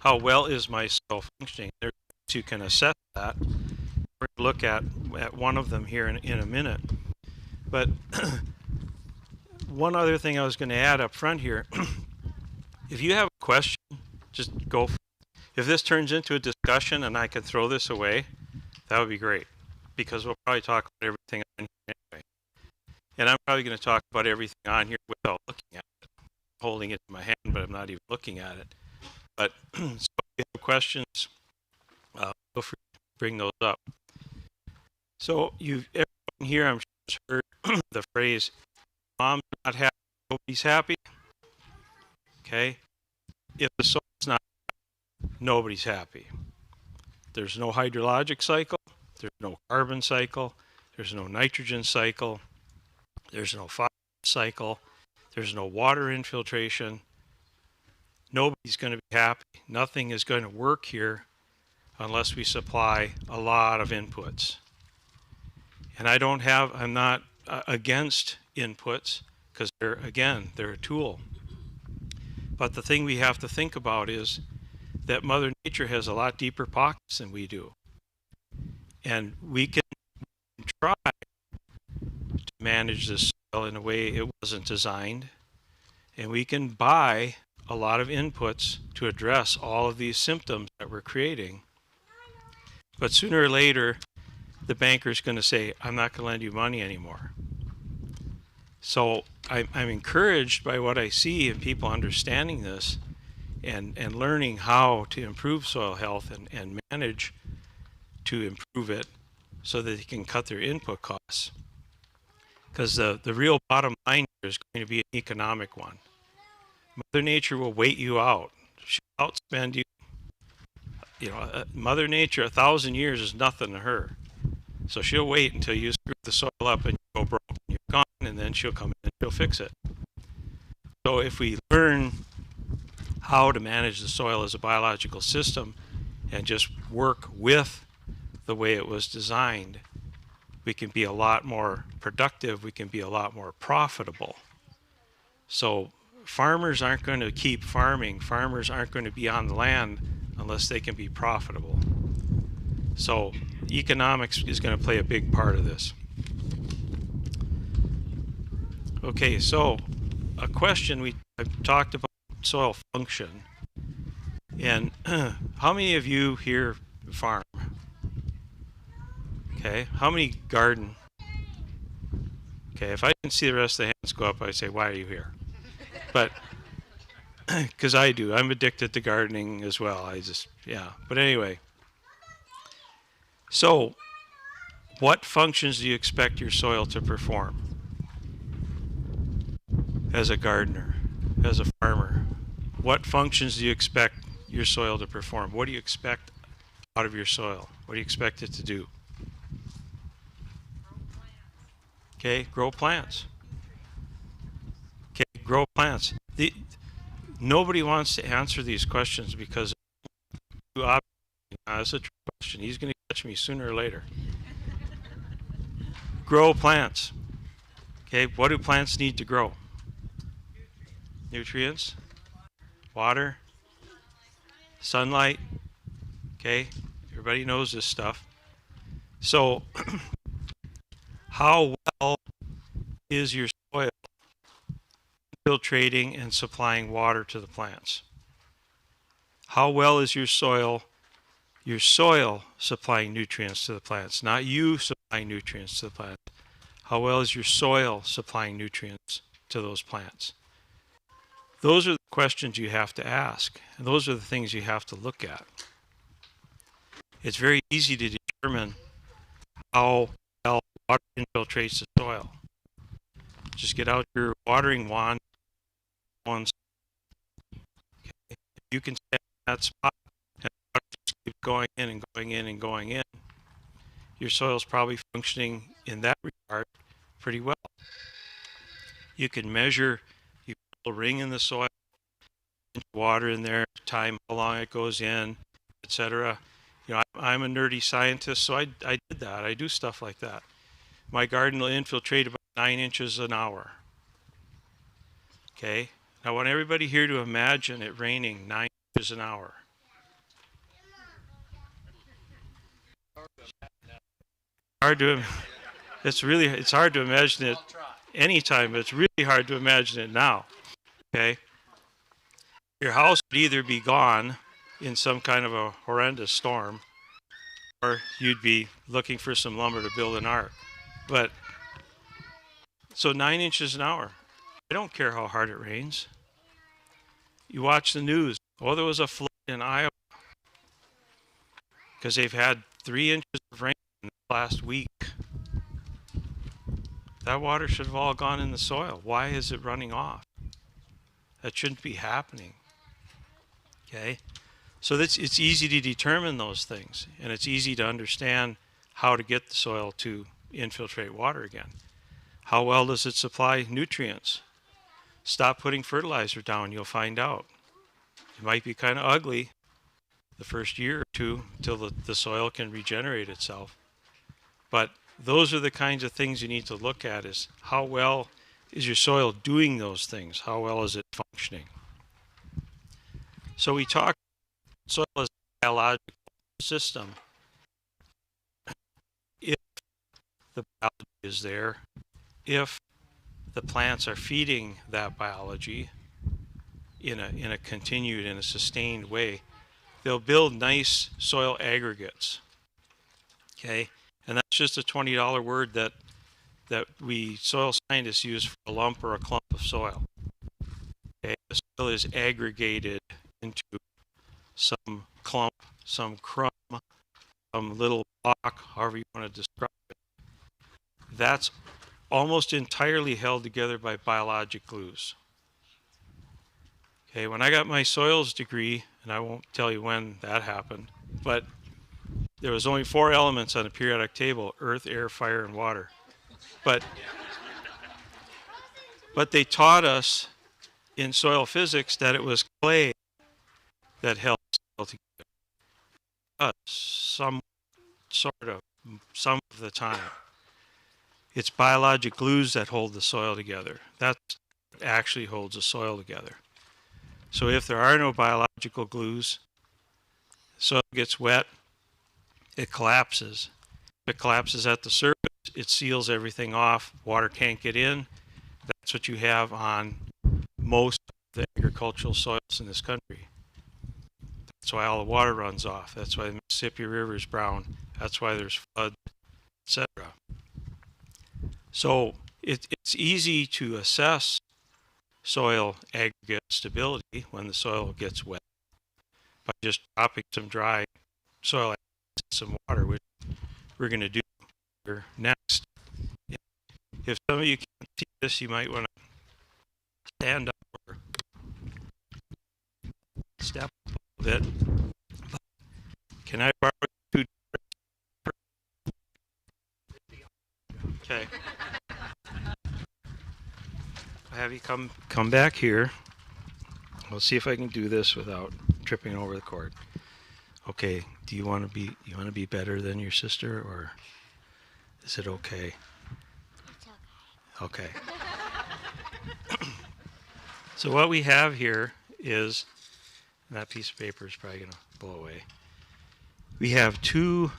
how well is my soil functioning? There's ways you can assess that. We're going to look at one of them here in a minute. But one other thing I was going to add up front here, if you have a question, just go. If this turns into a discussion and I can throw this away, that would be great, because we'll probably talk about everything on here anyway. And I'm probably going to talk about everything on here without looking at it. I'm holding it in my hand, but I'm not even looking at it. But so if you have questions, feel free to bring those up. So everyone here, I'm sure, has heard the phrase, "Mom's not happy, nobody's happy." Okay? If the soil's not happy, nobody's happy. There's no hydrologic cycle, there's no carbon cycle, there's no nitrogen cycle, there's no phosphorus cycle, there's no water infiltration. Nobody's going to be happy. Nothing is going to work here unless we supply a lot of inputs. And I'm not against inputs, because they're a tool. But the thing we have to think about is that Mother Nature has a lot deeper pockets than we do. And we can try to manage this soil in a way it wasn't designed. And we can buy a lot of inputs to address all of these symptoms that we're creating. But sooner or later, the banker's going to say, "I'm not going to lend you money anymore." So I'm encouraged by what I see in people understanding this and learning how to improve soil health and manage to improve it so that they can cut their input costs. Because the real bottom line here is going to be an economic one. Mother Nature will wait you out. She'll outspend you. Mother Nature, 1,000 years is nothing to her. So she'll wait until you screw the soil up and you go broke and you're gone, and then she'll come in and she'll fix it. So if we learn how to manage the soil as a biological system and just work with the way it was designed, we can be a lot more productive, we can be a lot more profitable. So farmers aren't going to keep farming, farmers aren't going to be on the land unless they can be profitable. So economics is going to play a big part of this. Okay, so a question, I've talked about soil function, and how many of you here farm? Okay, how many garden? Okay, if I didn't see the rest of the hands go up, I'd say, "Why are you here?" But because I do, I'm addicted to gardening as well. But anyway, so what functions do you expect your soil to perform as a gardener, as a farmer? What functions do you expect your soil to perform? What do you expect out of your soil? What do you expect it to do? Okay, grow plants. Okay, grow plants. Nobody wants to answer these questions because that's a trick question. He's going to catch me sooner or later. Grow plants. Okay, what do plants need to grow? Nutrients, water, sunlight. Okay, everybody knows this stuff. So how well is your soil infiltrating and supplying water to the plants? How well is your soil supplying nutrients to the plants, not you supplying nutrients to the plants? How well is your soil supplying nutrients to those plants? Those are the questions you have to ask, and those are the things you have to look at. It's very easy to determine how well water infiltrates the soil. Just get out your watering wand once. Okay. You can stand in that spot and water just keeps going in and going in and going in. Your soil's probably functioning in that regard pretty well. You can measure, you put a ring in the soil, water in there, time how long it goes in, etc. I'm a nerdy scientist, so I did that. I do stuff like that. My garden will infiltrate about 9 inches an hour. Okay? Now I want everybody here to imagine it raining 9 inches an hour. hard to, it's hard to imagine it anytime, but it's really hard to imagine it now. Okay? Your house would either be gone in some kind of a horrendous storm, or you'd be looking for some lumber to build an ark. But so 9 inches an hour. I don't care how hard it rains. You watch the news. Oh, there was a flood in Iowa because they've had 3 inches of rain in the last week. That water should have all gone in the soil. Why is it running off? That shouldn't be happening. Okay? So it's easy to determine those things, and it's easy to understand how to get the soil to infiltrate water again. How well does it supply nutrients? Stop putting fertilizer down, you'll find out. It might be kind of ugly the first year or two until the soil can regenerate itself. But those are the kinds of things you need to look at, is how well is your soil doing those things? How well is it functioning? So we talk soil as a biological system. If the biology is there, if the plants are feeding that biology in a continued and a sustained way, they'll build nice soil aggregates. Okay? And that's just a $20 word that we soil scientists use for a lump or a clump of soil. Okay? The soil is aggregated into some clump, some crumb, some little block, however you want to describe it. That's almost entirely held together by biologic glues. Okay, when I got my soils degree, and I won't tell you when that happened, but there was only 4 elements on the periodic table: earth, air, fire, and water. But they taught us in soil physics that it was clay that held soil together. Some of the time. It's biologic glues that hold the soil together. That actually holds the soil together. So if there are no biological glues, the soil gets wet, it collapses. If it collapses at the surface, it seals everything off. Water can't get in. That's what you have on most of the agricultural soils in this country. That's why all the water runs off. That's why the Mississippi River is brown. That's why there's floods, etc. So it's easy to assess soil aggregate stability when the soil gets wet by just dropping some dry soil aggregates in some water, which we're going to do here next. If some of you can't see this, you might want to stand up or step up a little bit. Can I borrow 2? Okay. I'll have you come back here. We'll see if I can do this without tripping over the cord. Okay. Do you want to be better than your sister, or is it okay? It's okay. Okay. So what we have here is, and that piece of paper is probably going to blow away. We have 2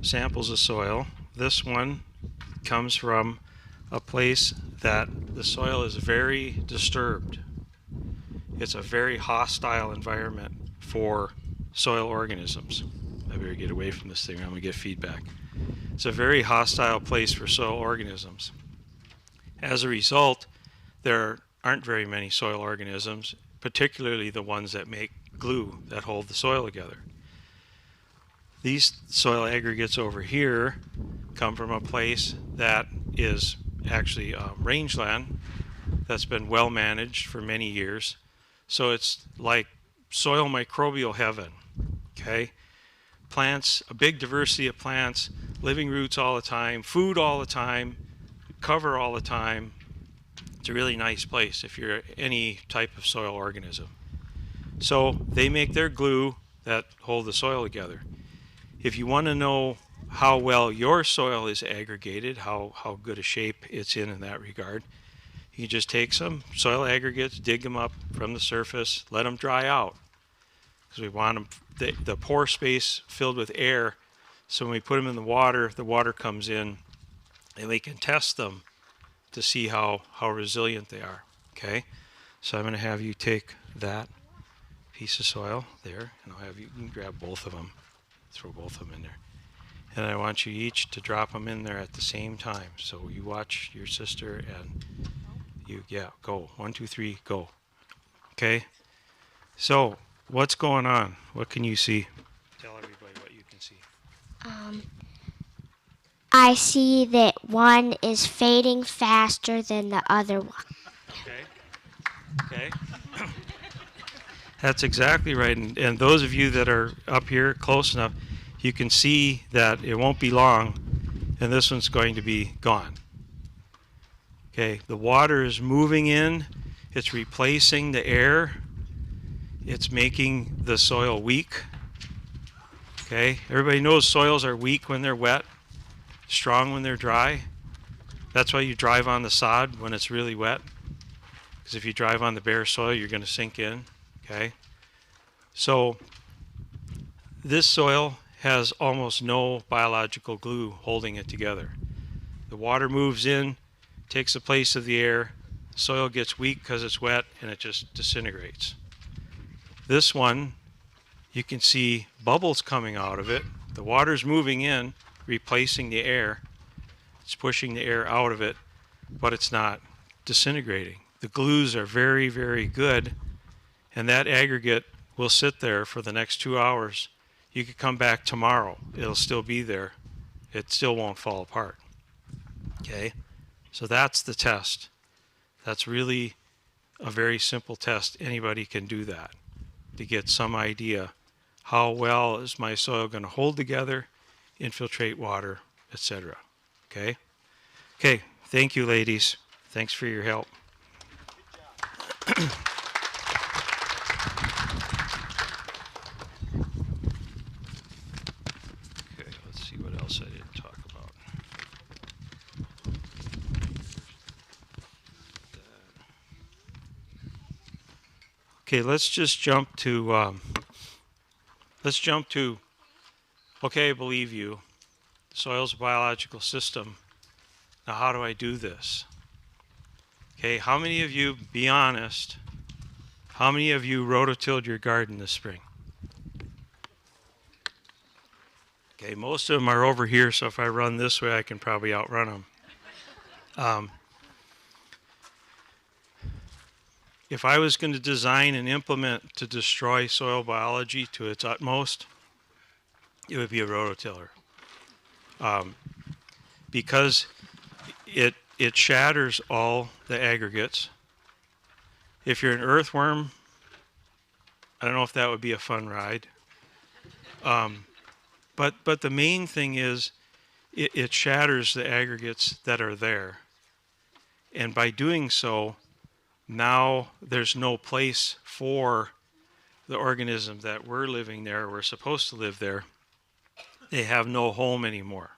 samples of soil. This one comes from a place that the soil is very disturbed. It's a very hostile environment for soil organisms. I better get away from this thing, I'm going to get feedback. It's a very hostile place for soil organisms. As a result, there aren't very many soil organisms, particularly the ones that make glue that hold the soil together. These soil aggregates over here come from a place that is actually rangeland that's been well managed for many years. So it's like soil microbial heaven. Okay? Plants, a big diversity of plants, living roots all the time, food all the time, cover all the time. It's a really nice place if you're any type of soil organism. So they make their glue that hold the soil together. If you want to know how well your soil is aggregated, how good a shape it's in that regard, you just take some soil aggregates, dig them up from the surface, let them dry out. Because we want them, the pore space filled with air So when we put them in the water comes in, and we can test them to see how resilient they are. Okay? So I'm going to have you take that piece of soil there, and I'll have you can grab both of them, throw both of them in there. And I want you each to drop them in there at the same time. So you watch your sister and you, go. 1, 2, 3, go. Okay? So, what's going on? What can you see? Tell everybody what you can see. I see that one is fading faster than the other one. Okay. That's exactly right. And those of you that are up here close enough, you can see that it won't be long, and this one's going to be gone. Okay, the water is moving in, it's replacing the air, it's making the soil weak. Okay, everybody knows soils are weak when they're wet, strong when they're dry. That's why you drive on the sod when it's really wet, because if you drive on the bare soil, you're going to sink in. Okay, so this soil has almost no biological glue holding it together. The water moves in, takes the place of the air, the soil gets weak because it's wet, and it just disintegrates. This one, you can see bubbles coming out of it. The water's moving in, replacing the air. It's pushing the air out of it, but it's not disintegrating. The glues are very, very good, and that aggregate will sit there for the next 2 hours. You could come back tomorrow. It'll still be there. It still won't fall apart. Okay? So that's the test. That's really a very simple test. Anybody can do that to get some idea how well is my soil going to hold together, infiltrate water, etc. Okay? Okay, thank you, ladies. Thanks for your help. Okay, let's see what else I didn't talk about. Okay, let's just jump to, okay, I believe you. The soil's a biological system. Now, how do I do this? Okay, how many of you, be honest, how many of you rototilled your garden this spring? Okay, most of them are over here, so if I run this way, I can probably outrun them. If I was going to design and implement to destroy soil biology to its utmost, it would be a rototiller. Because it shatters all the aggregates. If you're an earthworm, I don't know if that would be a fun ride. But the main thing is it shatters the aggregates that are there. And by doing so, now there's no place for the organisms that were living there, were supposed to live there. They have no home anymore.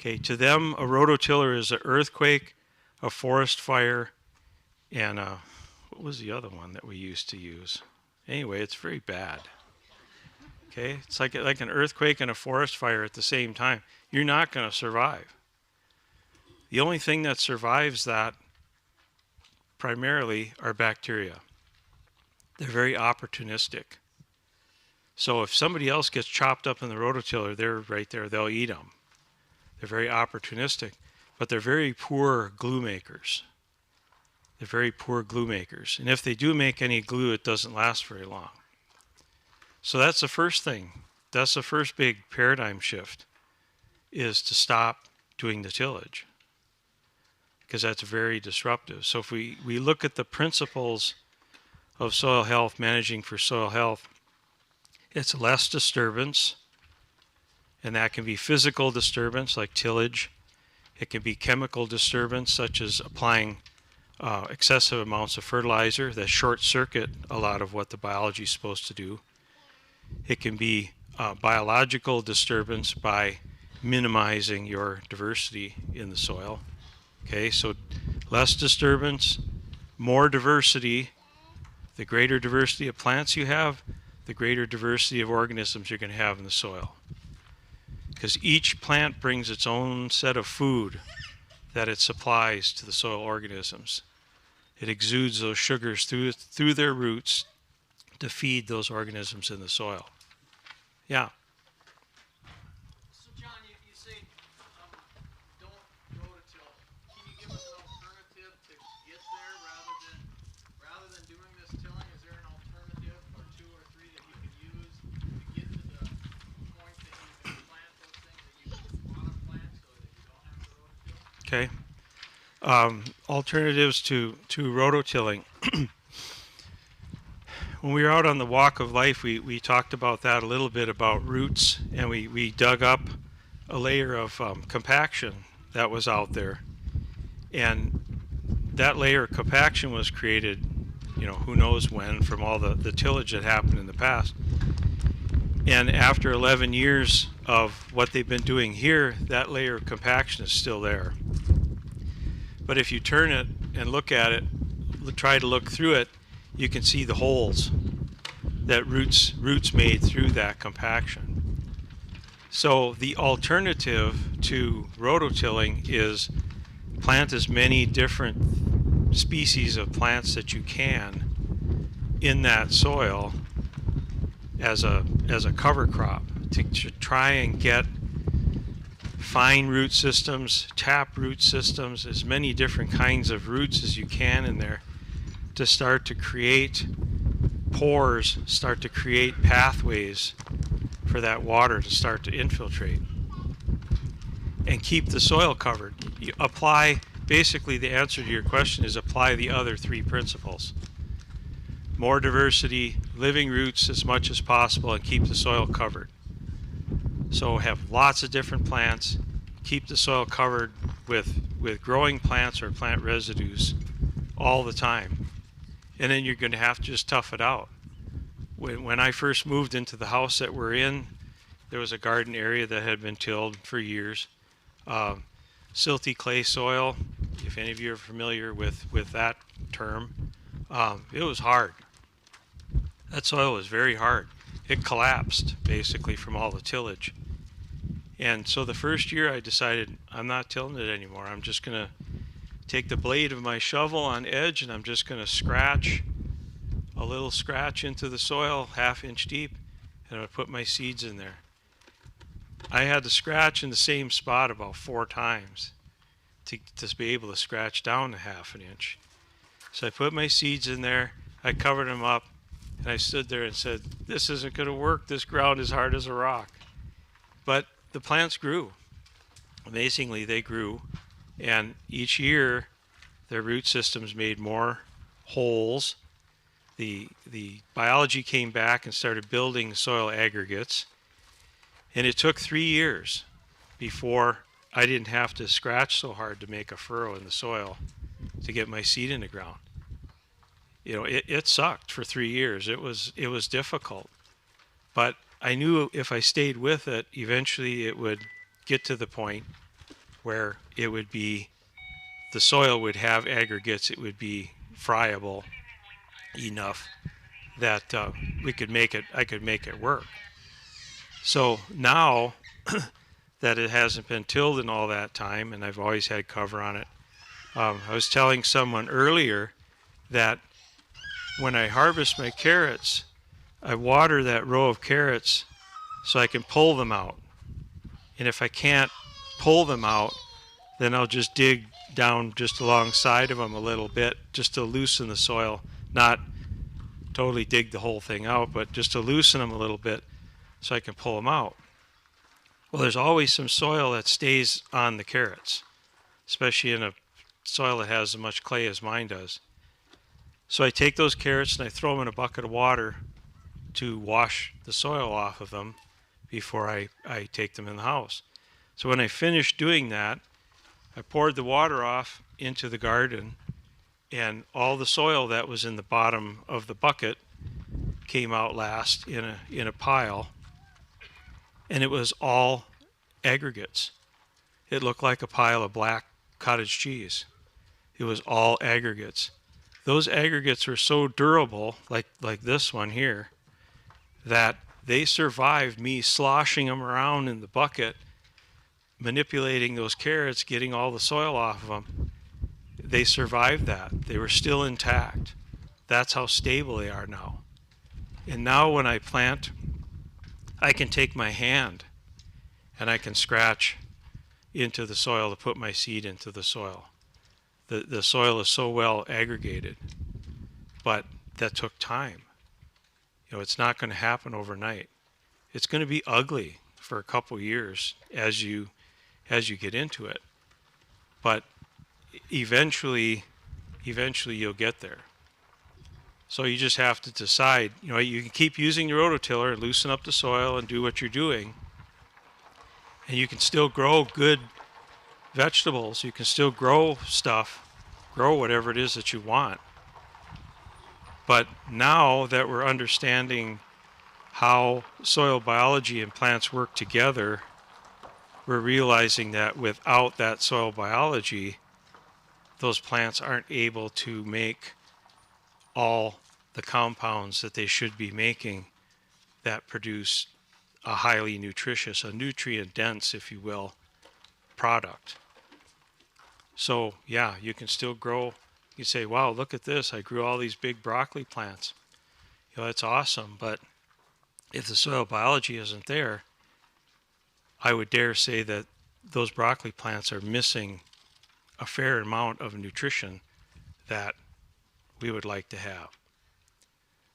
Okay, to them, a rototiller is an earthquake, a forest fire, and what was the other one that we used to use? Anyway, it's very bad. Okay, it's like an earthquake and a forest fire at the same time. You're not going to survive. The only thing that survives that primarily are bacteria. They're very opportunistic. So if somebody else gets chopped up in the rototiller, they're right there, they'll eat them. They're very opportunistic, but they're very poor glue makers. They're very poor glue makers. And if they do make any glue, it doesn't last very long. So that's the first thing. That's the first big paradigm shift, is to stop doing the tillage, because that's very disruptive. So if we look at the principles of soil health, managing for soil health, it's less disturbance, and that can be physical disturbance like tillage. It can be chemical disturbance, such as applying excessive amounts of fertilizer that short circuit a lot of what the biology is supposed to do. It can be biological disturbance by minimizing your diversity in the soil. Okay, so less disturbance, more diversity. The greater diversity of plants you have, the greater diversity of organisms you're going to have in the soil. because each plant brings its own set of food that it supplies to the soil organisms. It exudes those sugars through their roots to feed those organisms in the soil. Yeah. So John, you say don't rototill. Can you give us an alternative to get there rather than doing this tilling? Is there an alternative or two or three that you could use to get to the point that you can plant those things that you want to plant so that you don't have to rototill? Okay. Alternatives to rototilling. When we were out on the walk of life, we talked about that a little bit, about roots, and we dug up a layer of compaction that was out there. And that layer of compaction was created, who knows when, from all the tillage that happened in the past. And after 11 years of what they've been doing here, that layer of compaction is still there. But if you turn it and look at it, try to look through it, you can see the holes that roots made through that compaction. So the alternative to rototilling is plant as many different species of plants that you can in that soil as a cover crop to try and get fine root systems, tap root systems, as many different kinds of roots as you can in there, to start to create pores, start to create pathways for that water to start to infiltrate and keep the soil covered. You apply, basically the answer to your question is apply the other three principles. More diversity, living roots as much as possible, and keep the soil covered. So have lots of different plants, keep the soil covered with growing plants or plant residues all the time. And then you're going to have to just tough it out. When I first moved into the house that we're in, there was a garden area that had been tilled for years. Silty clay soil, if any of you are familiar with that term, it was hard. That soil was very hard. It collapsed basically from all the tillage. And so the first year I decided I'm not tilling it anymore. I'm just going to take the blade of my shovel on edge and I'm just going to scratch a little scratch into the soil, 1/2 inch deep, and I'm going to put my seeds in there. I had to scratch in the same spot about 4 times to be able to scratch down to 1/2 inch. So I put my seeds in there, I covered them up, and I stood there and said, this isn't going to work. This ground is hard as a rock. But the plants grew. Amazingly, they grew. And each year, their root systems made more holes. The biology came back and started building soil aggregates. And it took 3 years before I didn't have to scratch so hard to make a furrow in the soil to get my seed in the ground. It sucked for 3 years. It was difficult. But I knew if I stayed with it, eventually it would get to the point where it would be, the soil would have aggregates, it would be friable enough that I could make it work. So now that it hasn't been tilled in all that time, and I've always had cover on it, I was telling someone earlier that when I harvest my carrots, I water that row of carrots so I can pull them out. And if I can't pull them out, then I'll just dig down just alongside of them a little bit just to loosen the soil, not totally dig the whole thing out, but just to loosen them a little bit so I can pull them out. Well, there's always some soil that stays on the carrots, especially in a soil that has as much clay as mine does. So I take those carrots and I throw them in a bucket of water to wash the soil off of them before I take them in the house. So when I finished doing that, I poured the water off into the garden, and all the soil that was in the bottom of the bucket came out last in a pile, and it was all aggregates. It looked like a pile of black cottage cheese. It was all aggregates. Those aggregates were so durable, like this one here, that they survived me sloshing them around in the bucket manipulating those carrots, getting all the soil off of them, they survived that. They were still intact. That's how stable they are now. And now when I plant, I can take my hand and I can scratch into the soil to put my seed into the soil. The soil is so well aggregated, but that took time. It's not going to happen overnight. It's going to be ugly for a couple years as you get into it, but eventually you'll get there. So you just have to decide. You can keep using your rototiller and loosen up the soil and do what you're doing, and you can still grow good vegetables. You can still grow stuff, grow whatever it is that you want. But now that we're understanding how soil biology and plants work together, we're realizing that without that soil biology, those plants aren't able to make all the compounds that they should be making that produce a highly nutritious, a nutrient dense, if you will, product. So yeah, you can still grow. You say, wow, look at this. I grew all these big broccoli plants. That's awesome. But if the soil biology isn't there, I would dare say that those broccoli plants are missing a fair amount of nutrition that we would like to have.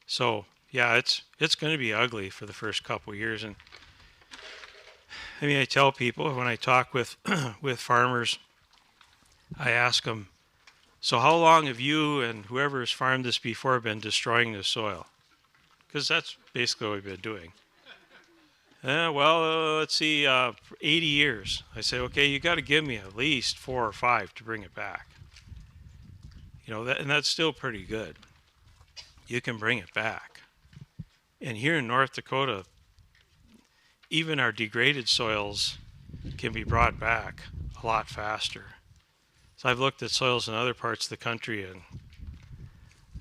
So yeah, it's going to be ugly for the first couple of years. And I tell people when I talk with with farmers, I ask them, so how long have you and whoever has farmed this before been destroying the soil? Because that's basically what we've been doing. Let's see, 80 years. I say, okay, you got to give me at least 4 or 5 to bring it back. And that's still pretty good. You can bring it back. And here in North Dakota, even our degraded soils can be brought back a lot faster. So I've looked at soils in other parts of the country, and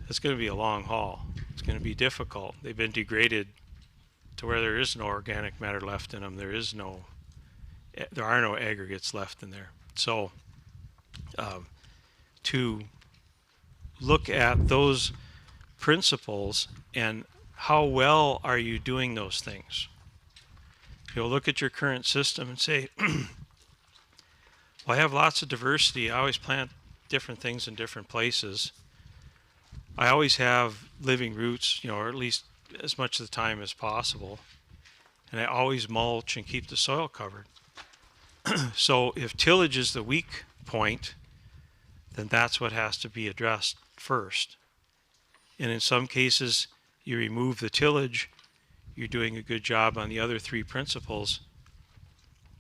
it's going to be a long haul. It's going to be difficult. They've been degraded to where there is no organic matter left in them. There are no aggregates left in there. So to look at those principles and how well are you doing those things. Look at your current system and say, well, I have lots of diversity. I always plant different things in different places. I always have living roots, or at least as much of the time as possible. And I always mulch and keep the soil covered. So if tillage is the weak point, then that's what has to be addressed first. And in some cases, you remove the tillage, you're doing a good job on the other 3 principles,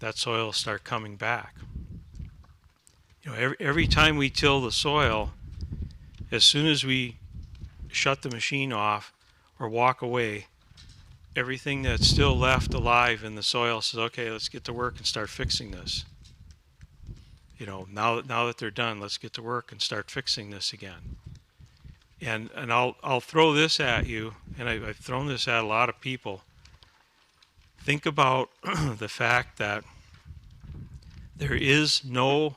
that soil will start coming back. Every time we till the soil, as soon as we shut the machine off or walk away, everything that's still left alive in the soil says, okay, let's get to work and start fixing this. Now that they're done, let's get to work and start fixing this again. And I'll throw this at you, and I've thrown this at a lot of people. Think about the fact that there is no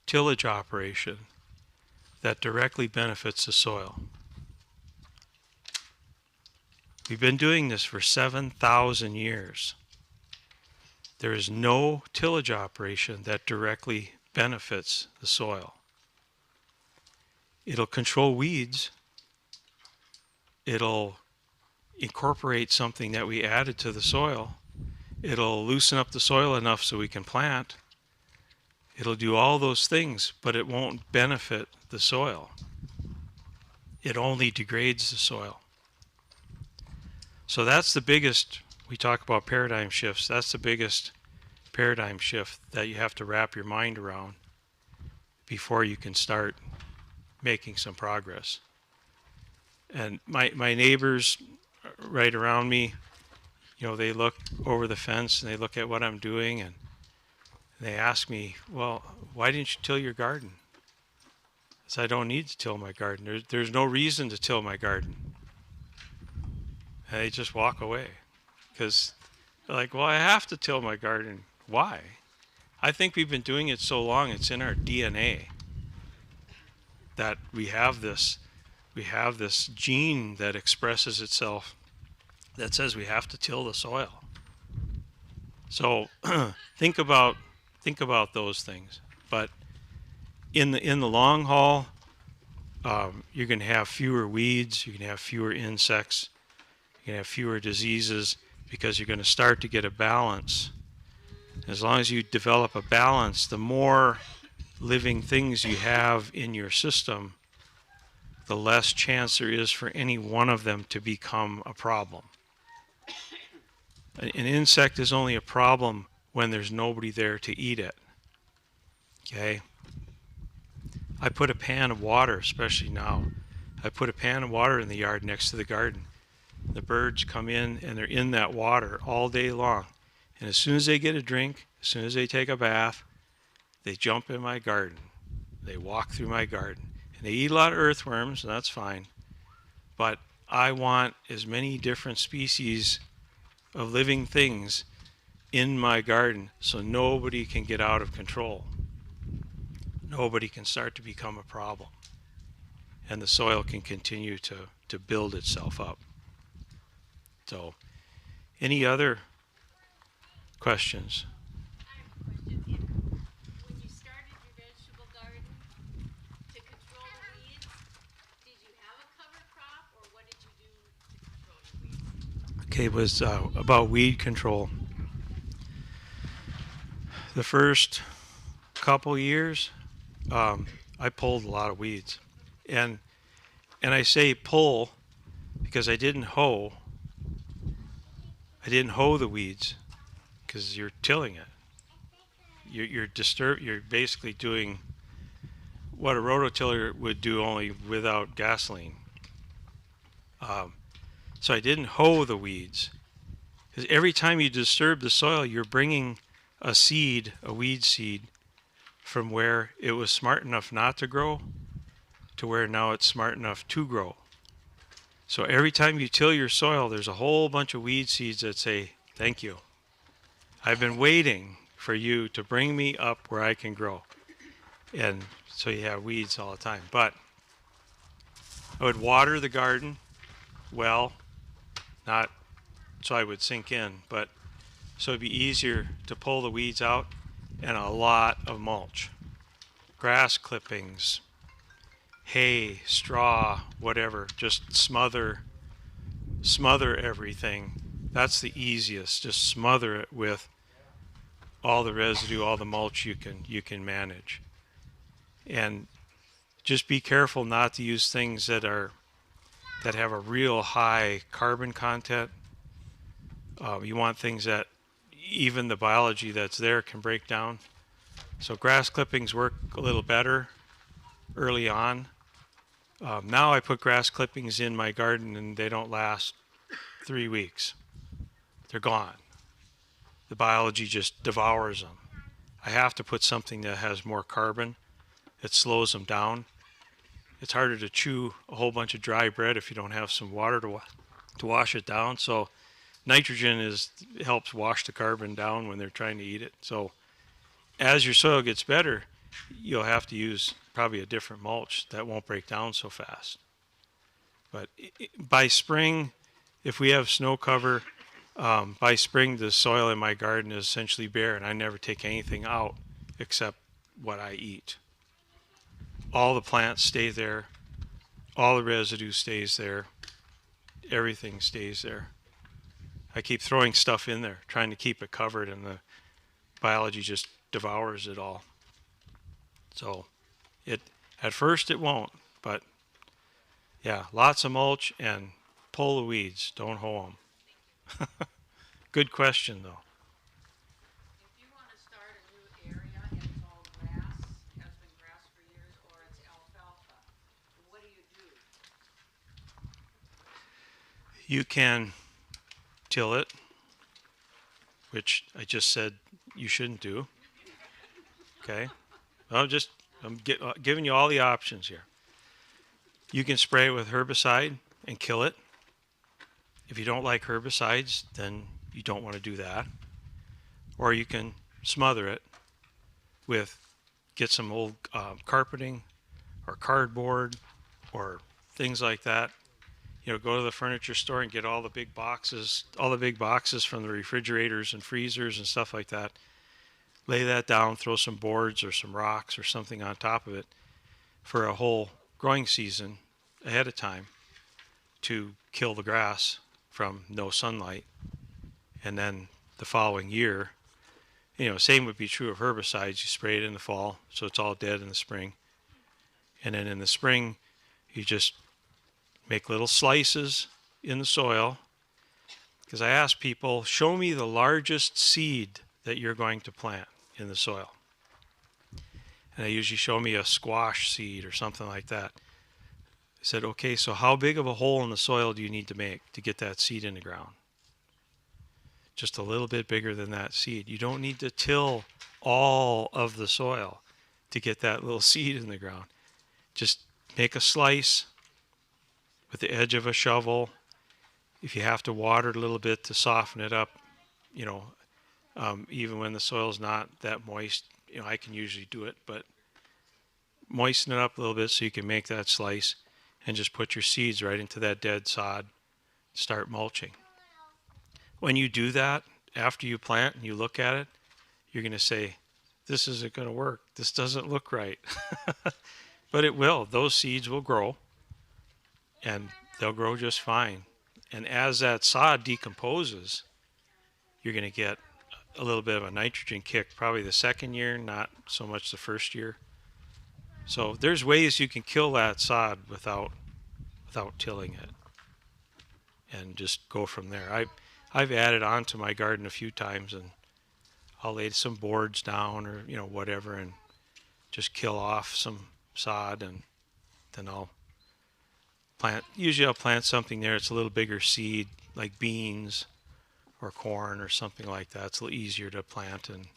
tillage operation that directly benefits the soil. We've been doing this for 7,000 years. There is no tillage operation that directly benefits the soil. It'll control weeds. It'll incorporate something that we added to the soil. It'll loosen up the soil enough so we can plant. It'll do all those things, but it won't benefit the soil. It only degrades the soil. So that's the biggest, we talk about paradigm shifts, that's the biggest paradigm shift that you have to wrap your mind around before you can start making some progress. And my neighbors right around me, they look over the fence and they look at what I'm doing and they ask me, well, why didn't you till your garden? I said, I don't need to till my garden. There's no reason to till my garden. And they just walk away because they're like, well, I have to till my garden. Why? I think we've been doing it so long, it's in our DNA that we have this gene that expresses itself that says we have to till the soil. So think about those things. But in the long haul, you're going to have fewer weeds, you're going to have fewer insects, you're going to have fewer diseases because you're going to start to get a balance. As long as you develop a balance, the more living things you have in your system, the less chance there is for any one of them to become a problem. An insect is only a problem when there's nobody there to eat it. Okay? I put a pan of water, especially now. I put a pan of water in the yard next to the garden. The birds come in and they're in that water all day long. And as soon as they get a drink, as soon as they take a bath, they jump in my garden. They walk through my garden. And they eat a lot of earthworms, and that's fine. But I want as many different species of living things in my garden so nobody can get out of control. Nobody can start to become a problem. And the soil can continue to build itself up. So, any other questions? I have a question. When you started your vegetable garden, to control the weeds, did you have a cover crop, or what did you do to control your weeds? Okay, it was about weed control. The first couple years, I pulled a lot of weeds. And I say pull because I didn't hoe. I didn't hoe the weeds because you're tilling it. You're basically doing what a rototiller would do, only without gasoline. So I didn't hoe the weeds because every time you disturb the soil, you're bringing a seed, a weed seed, from where it was smart enough not to grow to where now it's smart enough to grow. So every time you till your soil, there's a whole bunch of weed seeds that say, thank you. I've been waiting for you to bring me up where I can grow. And so you have weeds all the time. But I would water the garden well, not so I would sink in, but so it'd be easier to pull the weeds out, and a lot of mulch. Grass clippings, hay, straw, whatever, just smother everything. That's the easiest. Just smother it with all the residue, all the mulch you can manage. And just be careful not to use things that have a real high carbon content. You want things that even the biology that's there can break down. So grass clippings work a little better early on. Now I put grass clippings in my garden and they don't last 3 weeks. They're gone. The biology just devours them. I have to put something that has more carbon. It slows them down. It's harder to chew a whole bunch of dry bread if you don't have some water to wash it down. So nitrogen helps wash the carbon down when they're trying to eat it. So as your soil gets better, you'll have to use probably a different mulch that won't break down so fast. But by spring, if we have snow cover, by spring the soil in my garden is essentially bare, and I never take anything out except what I eat. All the plants stay there, all the residue stays there, everything stays there. I keep throwing stuff in there, trying to keep it covered, and the biology just devours it all. So at first it won't, but yeah, lots of mulch and pull the weeds, don't hoe them. Good question though. If you want to start a new area and it's all grass, has been grass for years, or it's alfalfa, what do? You can till it, which I just said you shouldn't do. Okay? I'm giving you all the options here. You can spray it with herbicide and kill it. If you don't like herbicides, then you don't want to do that. Or you can smother it with get some old carpeting or cardboard or things like that. Go to the furniture store and get all the big boxes from the refrigerators and freezers and stuff like that. Lay that down, throw some boards or some rocks or something on top of it for a whole growing season ahead of time to kill the grass from no sunlight. And then the following year, same would be true of herbicides. You spray it in the fall, so it's all dead in the spring. And then in the spring, you just make little slices in the soil. Because I ask people, show me the largest seed that you're going to plant in the soil. And they usually show me a squash seed or something like that. I said, okay, so how big of a hole in the soil do you need to make to get that seed in the ground? Just a little bit bigger than that seed. You don't need to till all of the soil to get that little seed in the ground. Just make a slice with the edge of a shovel. If you have to water it a little bit to soften it up, even when the soil's not that moist, I can usually do it, but moisten it up a little bit so you can make that slice and just put your seeds right into that dead sod. Start mulching. When you do that, after you plant and you look at it, you're going to say, this isn't going to work. This doesn't look right. But it will. Those seeds will grow, and they'll grow just fine. And as that sod decomposes, you're going to get a little bit of a nitrogen kick, probably the second year, not so much the first year. So there's ways you can kill that sod without tilling it, and just go from there. I've added on to my garden a few times, and I'll lay some boards down or whatever, and just kill off some sod, and then I'll plant. Usually I'll plant something there. It's a little bigger seed, like beans or corn or something like that. It's a little easier to plant and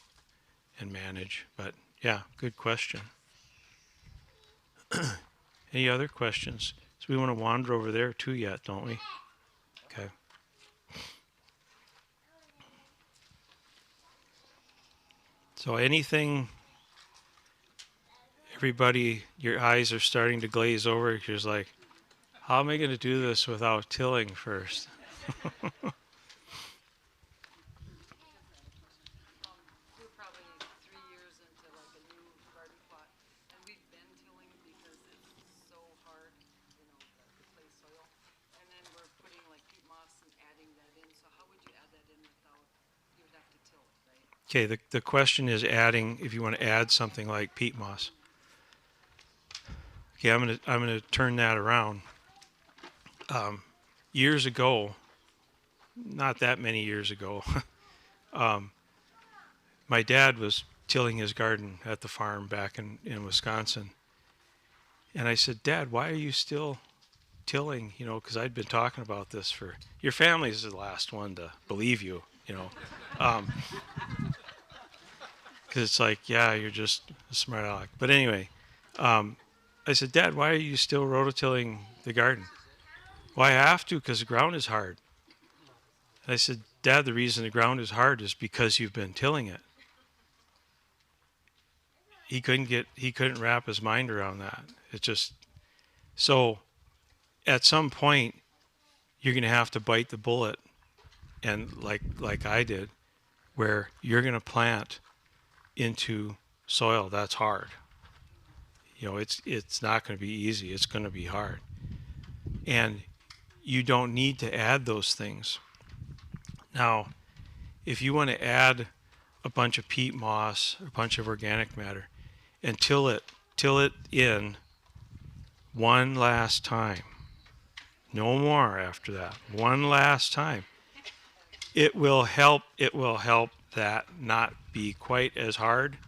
manage. But yeah, good question. Any other questions? So we want to wander over there too yet, don't we? Okay. So anything, everybody, your eyes are starting to glaze over. You're just like, how am I going to do this without tilling first? We're probably 3 years into like a new garden plot, and we've been tilling because it's so hard, the clay soil. And then we're putting like peat moss and adding that in. So how would you add that in without, you would have to till it, right? Okay, the question is adding, if you want to add something like peat moss. Okay, I'm gonna turn that around. Years ago, not that many years ago, my dad was tilling his garden at the farm back in Wisconsin. And I said, Dad, why are you still tilling? Because I'd been talking about this for, your family's the last one to believe you, because it's like, yeah, you're just a smart aleck. But anyway, I said, Dad, why are you still rototilling the garden? Well, I have to because the ground is hard. And I said, Dad, the reason the ground is hard is because you've been tilling it. He couldn't wrap his mind around that. It just, so at some point you're going to have to bite the bullet, and like I did, where you're going to plant into soil that's hard. It's not going to be easy. It's going to be hard. And you don't need to add those things. Now, if you want to add a bunch of peat moss, a bunch of organic matter, and till it in one last time. No more after that. One last time. It will help that not be quite as hard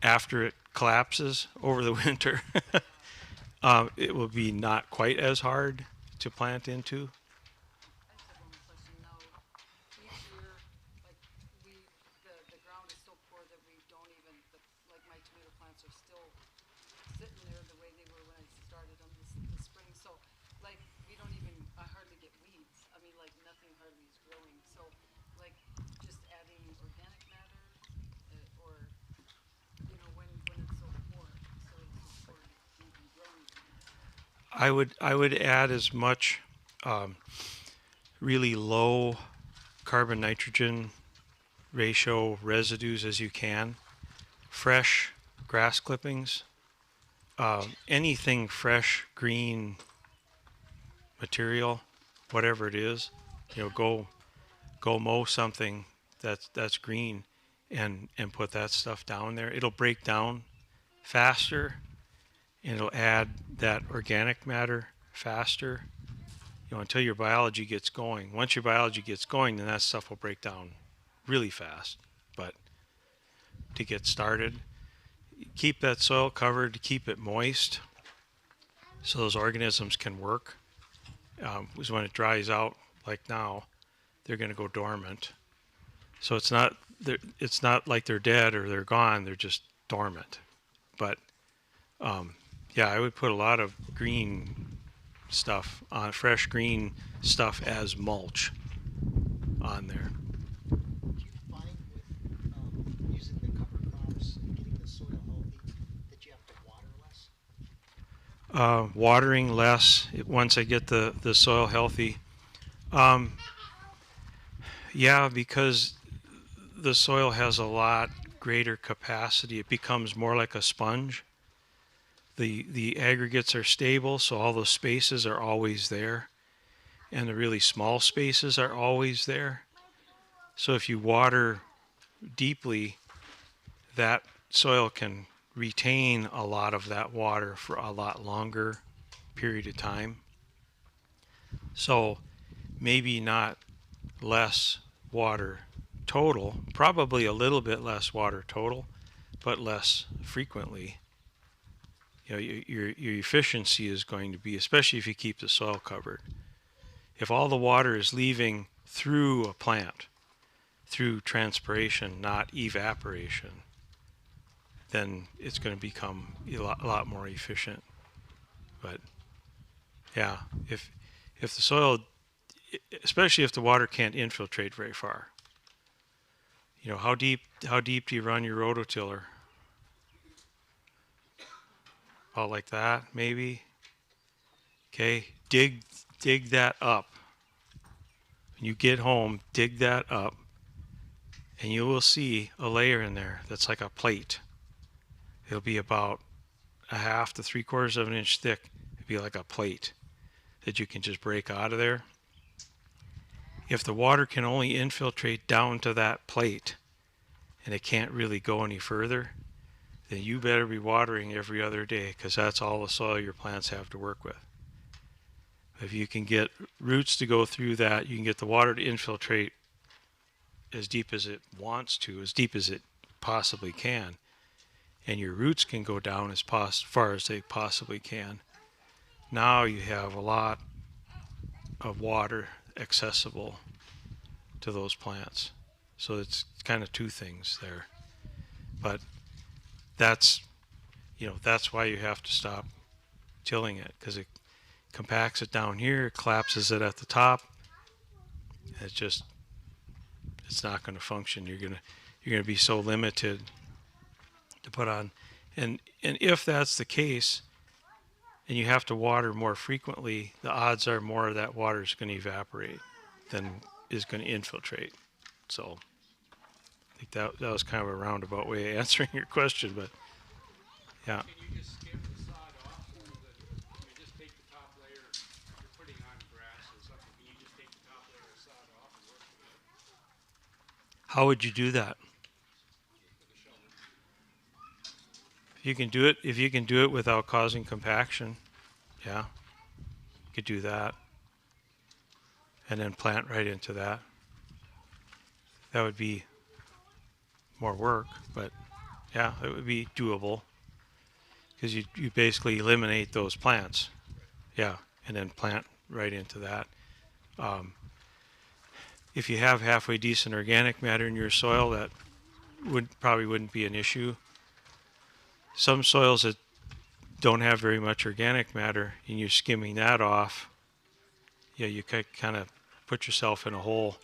after it collapses over the winter. It will be not quite as hard to plant into. I just have one question now. Each year, like the ground is so poor that we don't even, like my tomato plants are still sitting there the way they were when I started them this spring. So like we don't even, I hardly get weeds. I mean like nothing hardly is growing. So like just adding organic matter or I would add as much really low carbon nitrogen ratio residues as you can. Fresh grass clippings, anything fresh green material, whatever it is, go mow something that's green and put that stuff down there. It'll break down faster and it'll add that organic matter faster, until your biology gets going. Once your biology gets going, then that stuff will break down really fast. But to get started, keep that soil covered, keep it moist so those organisms can work. Because when it dries out, like now, they're going to go dormant. So it's not like they're dead or they're gone. They're just dormant. But yeah, I would put a lot of green stuff on, fresh green stuff as mulch on there. Do you find with using the cover crops and getting the soil healthy that you have to water less? Watering less once I get the soil healthy. Yeah, because the soil has a lot greater capacity. It becomes more like a sponge. The aggregates are stable, so all those spaces are always there, and the really small spaces are always there. So if you water deeply, that soil can retain a lot of that water for a lot longer period of time. So maybe not less water total, probably a little bit less water total, but less frequently. Your efficiency is going to be, especially if you keep the soil covered. If all the water is leaving through a plant, through transpiration, not evaporation, then it's going to become a lot more efficient. But yeah, if the soil, especially if the water can't infiltrate very far, how deep do you run your rototiller? About like that, maybe. Okay, dig that up. When you get home, dig that up, and you will see a layer in there that's like a plate. It'll be about a half to 3/4 of an inch thick. It'll be like a plate that you can just break out of there. If the water can only infiltrate down to that plate and it can't really go any further, then you better be watering every other day, because that's all the soil your plants have to work with. If you can get roots to go through that, you can get the water to infiltrate as deep as it wants to, as deep as it possibly can, and your roots can go down as far as they possibly can. Now you have a lot of water accessible to those plants. So it's kind of two things there. But that's why you have to stop tilling it, because it compacts it down here, collapses it at the top. It's not going to function. You're going to be so limited to put on, and if that's the case, and you have to water more frequently, the odds are more of that water is going to evaporate than is going to infiltrate. So I think that was kind of a roundabout way of answering your question, but yeah. Can you just skip the sod off, or just take the top layer you're putting on grass or something? Can you just take the top layer of sod off and work with it? How would you do that? If you can do it without causing compaction, yeah, you could do that, and then plant right into that. That would be more work, but yeah, it would be doable, because you basically eliminate those plants, yeah, and then plant right into that. If you have halfway decent organic matter in your soil, that probably wouldn't be an issue. Some soils that don't have very much organic matter, and you're skimming that off, yeah, you kind of put yourself in a hole,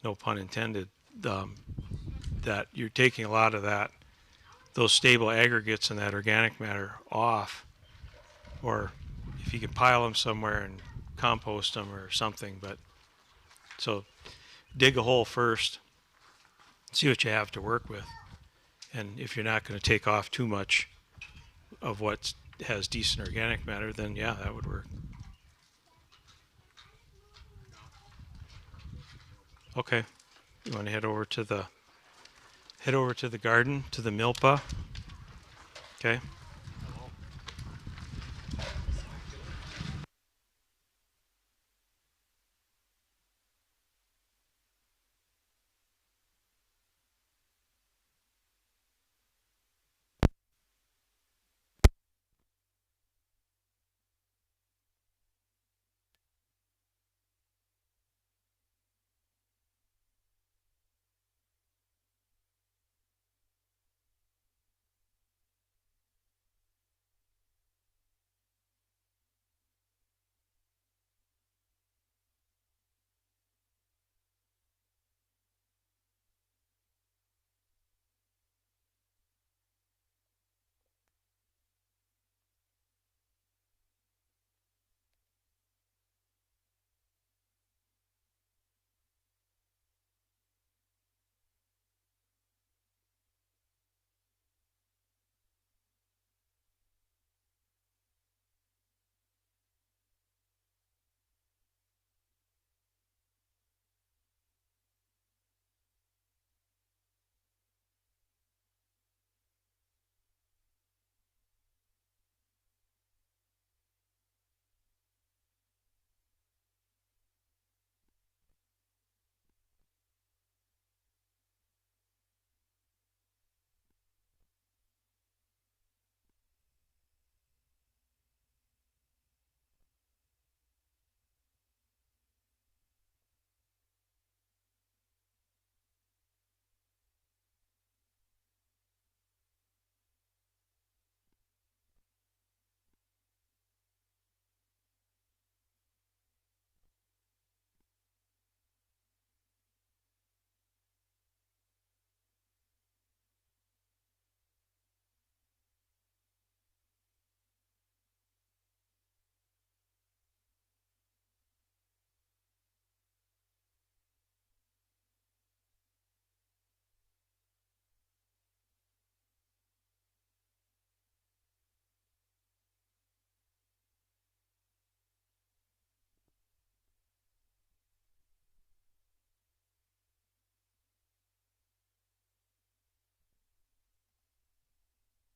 no pun intended, that you're taking a lot of those stable aggregates and that organic matter off, or if you could pile them somewhere and compost them or something. But so dig a hole first, see what you have to work with, and if you're not going to take off too much of what has decent organic matter, then yeah, that would work. Okay, you want to head over to the garden, to the milpa. Okay.